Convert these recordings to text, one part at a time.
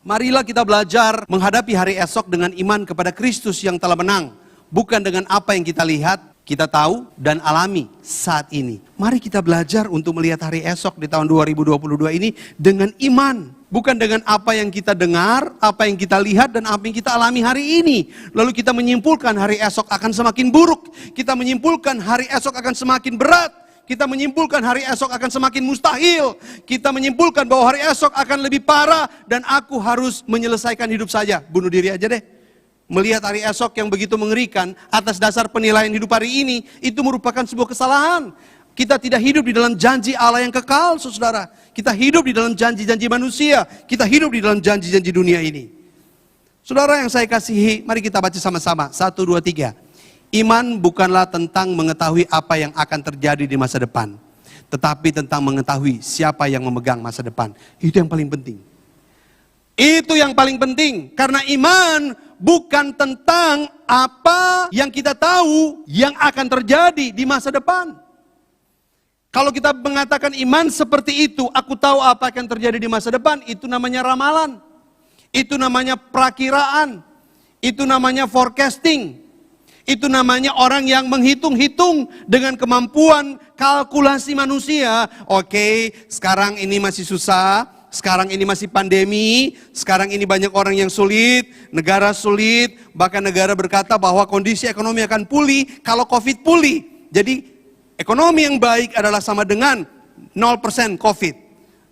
Marilah kita belajar menghadapi hari esok dengan iman kepada Kristus yang telah menang. Bukan dengan apa yang kita lihat, kita tahu dan alami saat ini. Mari kita belajar untuk melihat hari esok di tahun 2022 ini dengan iman. Bukan dengan apa yang kita dengar, apa yang kita lihat dan apa yang kita alami hari ini. Lalu kita menyimpulkan hari esok akan semakin buruk. Kita menyimpulkan hari esok akan semakin berat. Kita menyimpulkan hari esok akan semakin mustahil. Kita menyimpulkan bahwa hari esok akan lebih parah dan aku harus menyelesaikan hidup saja. Bunuh diri aja deh. Melihat hari esok yang begitu mengerikan atas dasar penilaian hidup hari ini, itu merupakan sebuah kesalahan. Kita tidak hidup di dalam janji Allah yang kekal, saudara. Kita hidup di dalam janji-janji manusia. Kita hidup di dalam janji-janji dunia ini. Saudara yang saya kasihi, mari kita baca sama-sama. 1, 2, 3. Iman bukanlah tentang mengetahui apa yang akan terjadi di masa depan, tetapi tentang mengetahui siapa yang memegang masa depan. Itu yang paling penting. Itu yang paling penting. Karena iman bukan tentang apa yang kita tahu yang akan terjadi di masa depan. Kalau kita mengatakan iman seperti itu, aku tahu apa akan terjadi di masa depan, itu namanya ramalan. Itu namanya perakiraan. Itu namanya forecasting. Itu namanya orang yang menghitung-hitung dengan kemampuan kalkulasi manusia. Oke, sekarang ini masih susah, sekarang ini masih pandemi, sekarang ini banyak orang yang sulit, negara sulit, bahkan negara berkata bahwa kondisi ekonomi akan pulih kalau COVID pulih. Jadi ekonomi yang baik adalah sama dengan 0% COVID.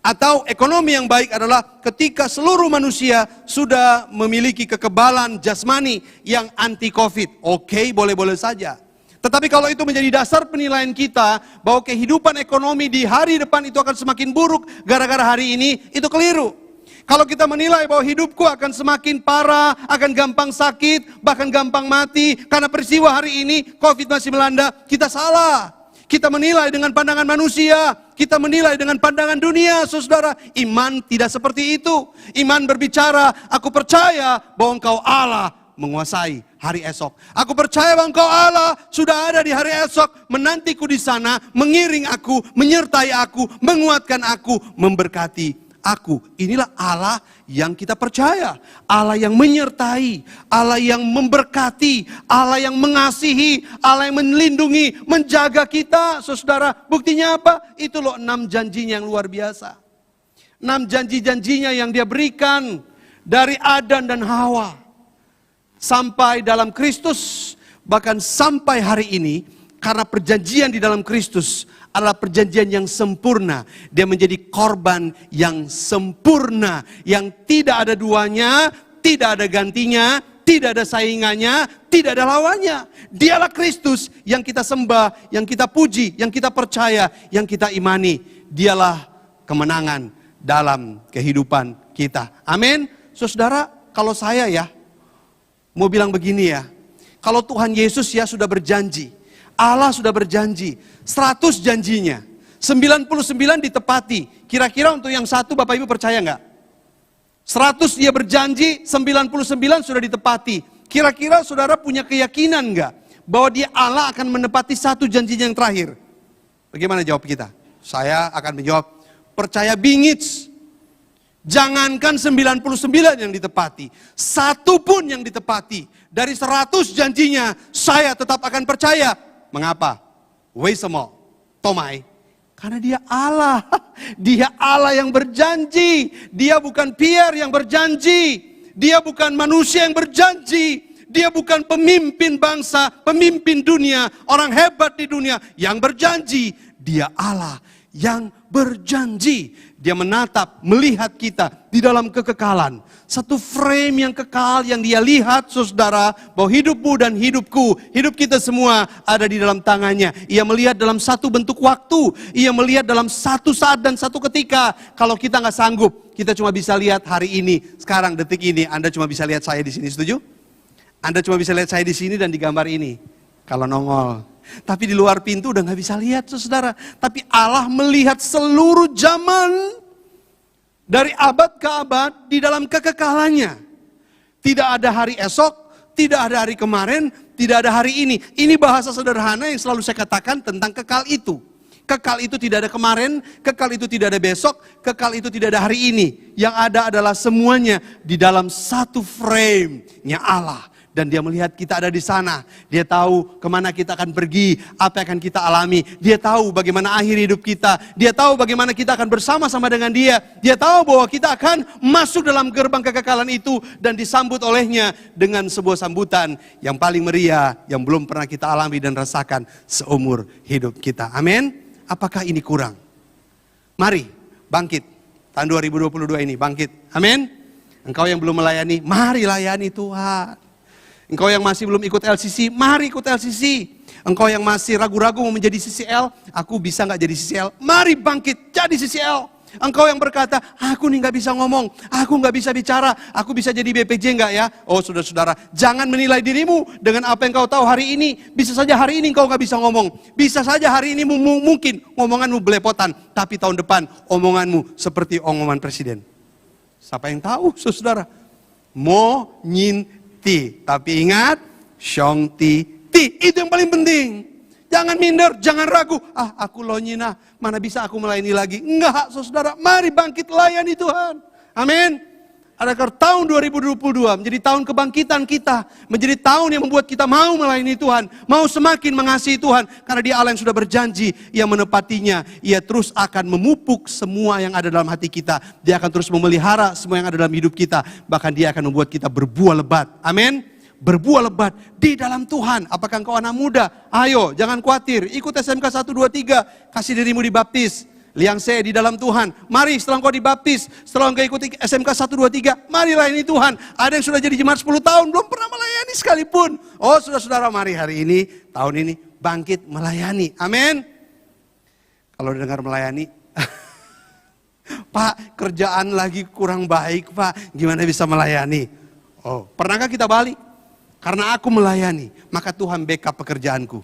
Atau ekonomi yang baik adalah ketika seluruh manusia sudah memiliki kekebalan jasmani yang anti COVID. Oke, boleh-boleh saja. Tetapi kalau itu menjadi dasar penilaian kita bahwa kehidupan ekonomi di hari depan itu akan semakin buruk gara-gara hari ini, itu keliru. Kalau kita menilai bahwa hidupku akan semakin parah, akan gampang sakit, bahkan gampang mati karena peristiwa hari ini COVID masih melanda, kita salah. Kita menilai dengan pandangan manusia, kita menilai dengan pandangan dunia, saudara. Iman tidak seperti itu. Iman berbicara, aku percaya bahwa Engkau Allah menguasai hari esok. Aku percaya bahwa Engkau Allah sudah ada di hari esok, menantiku di sana, mengiring aku, menyertai aku, menguatkan aku, memberkati aku. Inilah Allah yang kita percaya. Allah yang menyertai, Allah yang memberkati, Allah yang mengasihi, Allah yang melindungi, menjaga kita. Saudara, buktinya apa? Itu loh 6 janjinya yang luar biasa. 6 janji-janjinya yang dia berikan dari Adam dan Hawa. Sampai dalam Kristus, bahkan sampai hari ini, karena perjanjian di dalam Kristus adalah perjanjian yang sempurna. Dia menjadi korban yang sempurna, yang tidak ada duanya, tidak ada gantinya, tidak ada saingannya, tidak ada lawannya. Dialah Kristus yang kita sembah, yang kita puji, yang kita percaya, yang kita imani. Dialah kemenangan dalam kehidupan kita. Amin. Saudara, kalau saya mau bilang begini kalau Tuhan Yesus sudah berjanji, Allah sudah berjanji, 100 janjinya, 99 ditepati. Kira-kira untuk yang satu Bapak Ibu percaya enggak? 100 dia berjanji, 99 sudah ditepati. Kira-kira saudara punya keyakinan enggak bahwa dia Allah akan menepati 1 janjinya yang terakhir? Bagaimana jawab kita? Saya akan menjawab, percaya bingits. Jangankan 99 yang ditepati, 1 pun yang ditepati. Dari 100 janjinya, saya tetap akan percaya. Mengapa? Weisemo, Tomai. Karena dia Allah. Dia Allah yang berjanji. Dia bukan Pierre yang berjanji. Dia bukan manusia yang berjanji. Dia bukan pemimpin bangsa, pemimpin dunia, orang hebat di dunia yang berjanji. Dia Allah yang berjanji. Dia menatap, melihat kita di dalam kekekalan. Satu frame yang kekal yang dia lihat, saudara, bahwa hidupmu dan hidupku, hidup kita semua ada di dalam tangannya. Ia melihat dalam satu bentuk waktu. Ia melihat dalam satu saat dan satu ketika. Kalau kita nggak sanggup, kita cuma bisa lihat hari ini, sekarang, detik ini. Anda cuma bisa lihat saya di sini, setuju? Anda cuma bisa lihat saya di sini dan di gambar ini. Kalau nongol. Tapi di luar pintu udah nggak bisa lihat, saudara. Tapi Allah melihat seluruh zaman. Dari abad ke abad di dalam kekekalannya. Tidak ada hari esok, tidak ada hari kemarin, tidak ada hari ini. Ini bahasa sederhana yang selalu saya katakan tentang kekal itu. Kekal itu tidak ada kemarin, kekal itu tidak ada besok, kekal itu tidak ada hari ini. Yang ada adalah semuanya di dalam satu frame-nya Allah. Dan dia melihat kita ada di sana. Dia tahu kemana kita akan pergi, apa yang akan kita alami. Dia tahu bagaimana akhir hidup kita. Dia tahu bagaimana kita akan bersama-sama dengan dia. Dia tahu bahwa kita akan masuk dalam gerbang kekekalan itu dan disambut olehnya dengan sebuah sambutan yang paling meriah, yang belum pernah kita alami dan rasakan seumur hidup kita. Amin. Apakah ini kurang? Mari bangkit. Tahun 2022 ini bangkit. Amin. Engkau yang belum melayani, mari layani Tuhan. Engkau yang masih belum ikut LCC, mari ikut LCC. Engkau yang masih ragu-ragu mau menjadi CCL, aku bisa nggak jadi CCL? Mari bangkit jadi CCL. Engkau yang berkata, aku nih nggak bisa ngomong, aku nggak bisa bicara, aku bisa jadi BPJ nggak ya? Oh saudara-saudara, jangan menilai dirimu dengan apa yang kau tahu hari ini. Bisa saja hari ini engkau nggak bisa ngomong, bisa saja hari ini mungkin omonganmu belepotan, tapi tahun depan omonganmu seperti omongan presiden. Siapa yang tahu, saudara? Mo nyin ti, tapi ingat, syong ti, itu yang paling penting. Jangan minder, jangan ragu. Aku lonyina, mana bisa aku melayani lagi? Enggak, saudara, mari bangkit layani Tuhan. Amin. Adakah tahun 2022 menjadi tahun kebangkitan kita, menjadi tahun yang membuat kita mau melayani Tuhan, mau semakin mengasihi Tuhan, karena Dia Allah yang sudah berjanji, Ia menepatinya. Ia terus akan memupuk semua yang ada dalam hati kita. Dia akan terus memelihara semua yang ada dalam hidup kita, bahkan Dia akan membuat kita berbuah lebat. Amin. Berbuah lebat di dalam Tuhan. Apakah engkau anak muda? Ayo, jangan khawatir, ikut SMK 123, kasih dirimu dibaptis. Liang saya di dalam Tuhan. Mari setelah engkau dibaptis, setelah engkau ikuti SMK 123, mari layani Tuhan. Ada yang sudah jadi jemaat 10 tahun, belum pernah melayani sekalipun. Oh saudara-saudara, mari hari ini, tahun ini, bangkit melayani. Amin. Kalau dengar melayani, Pak, kerjaan lagi kurang baik Pak, gimana bisa melayani? Oh, pernahkah kita balik? Karena aku melayani, maka Tuhan backup pekerjaanku.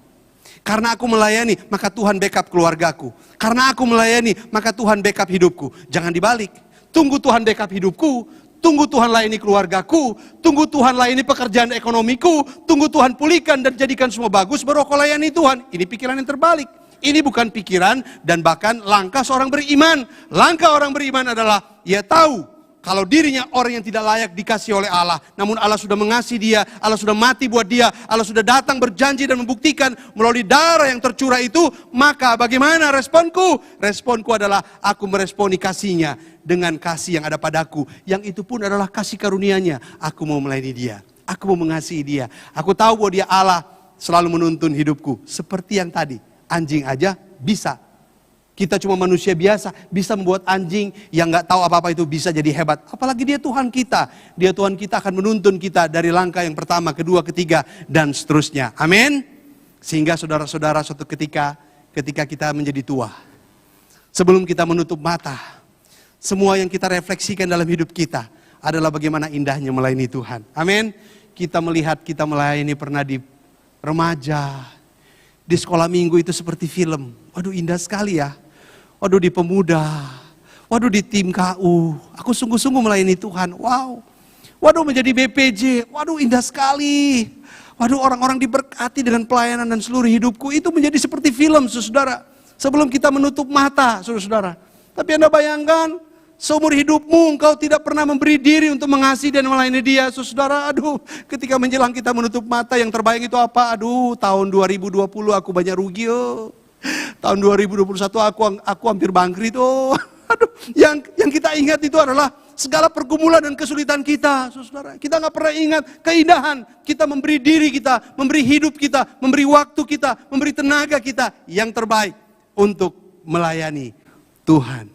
Karena aku melayani, maka Tuhan backup keluargaku. Karena aku melayani, maka Tuhan backup hidupku. Jangan dibalik. Tunggu Tuhan backup hidupku. Tunggu Tuhan layani keluargaku. Tunggu Tuhan layani pekerjaan ekonomiku. Tunggu Tuhan pulihkan dan jadikan semua bagus, baru kau layani Tuhan. Ini pikiran yang terbalik. Ini bukan pikiran dan bahkan langkah seorang beriman. Langkah orang beriman adalah, ia tahu kalau dirinya orang yang tidak layak dikasih oleh Allah. Namun Allah sudah mengasihi dia, Allah sudah mati buat dia, Allah sudah datang berjanji dan membuktikan melalui darah yang tercurah itu. Maka bagaimana responku? Responku adalah aku meresponi kasihnya dengan kasih yang ada padaku. Yang itu pun adalah kasih karunia-Nya. Aku mau melayani dia, aku mau mengasihi dia. Aku tahu bahwa dia Allah selalu menuntun hidupku. Seperti yang tadi, anjing aja bisa. Kita cuma manusia biasa, bisa membuat anjing yang gak tahu apa-apa itu bisa jadi hebat. Apalagi dia Tuhan kita. Dia Tuhan kita akan menuntun kita dari langkah yang pertama, kedua, ketiga, dan seterusnya. Amin. Sehingga saudara-saudara suatu ketika kita menjadi tua, sebelum kita menutup mata, semua yang kita refleksikan dalam hidup kita adalah bagaimana indahnya melayani Tuhan. Amin. Kita melihat kita melayani pernah di remaja, di sekolah minggu itu seperti film. Waduh, indah sekali ya. Waduh, di pemuda, waduh di tim KU, aku sungguh-sungguh melayani Tuhan, wow. Waduh menjadi BPJ, waduh indah sekali. Waduh orang-orang diberkati dengan pelayanan dan seluruh hidupku, itu menjadi seperti film saudara. Sebelum kita menutup mata saudara. Tapi Anda bayangkan, seumur hidupmu engkau tidak pernah memberi diri untuk mengasihi dan melayani dia saudara. Aduh, ketika menjelang kita menutup mata yang terbayang itu apa? Aduh, tahun 2020 aku banyak rugi oh. Tahun 2021 aku hampir bangkrut. Oh, aduh, yang kita ingat itu adalah segala pergumulan dan kesulitan kita, saudara. Kita nggak pernah ingat keindahan kita memberi diri kita, memberi hidup kita, memberi waktu kita, memberi tenaga kita yang terbaik untuk melayani Tuhan.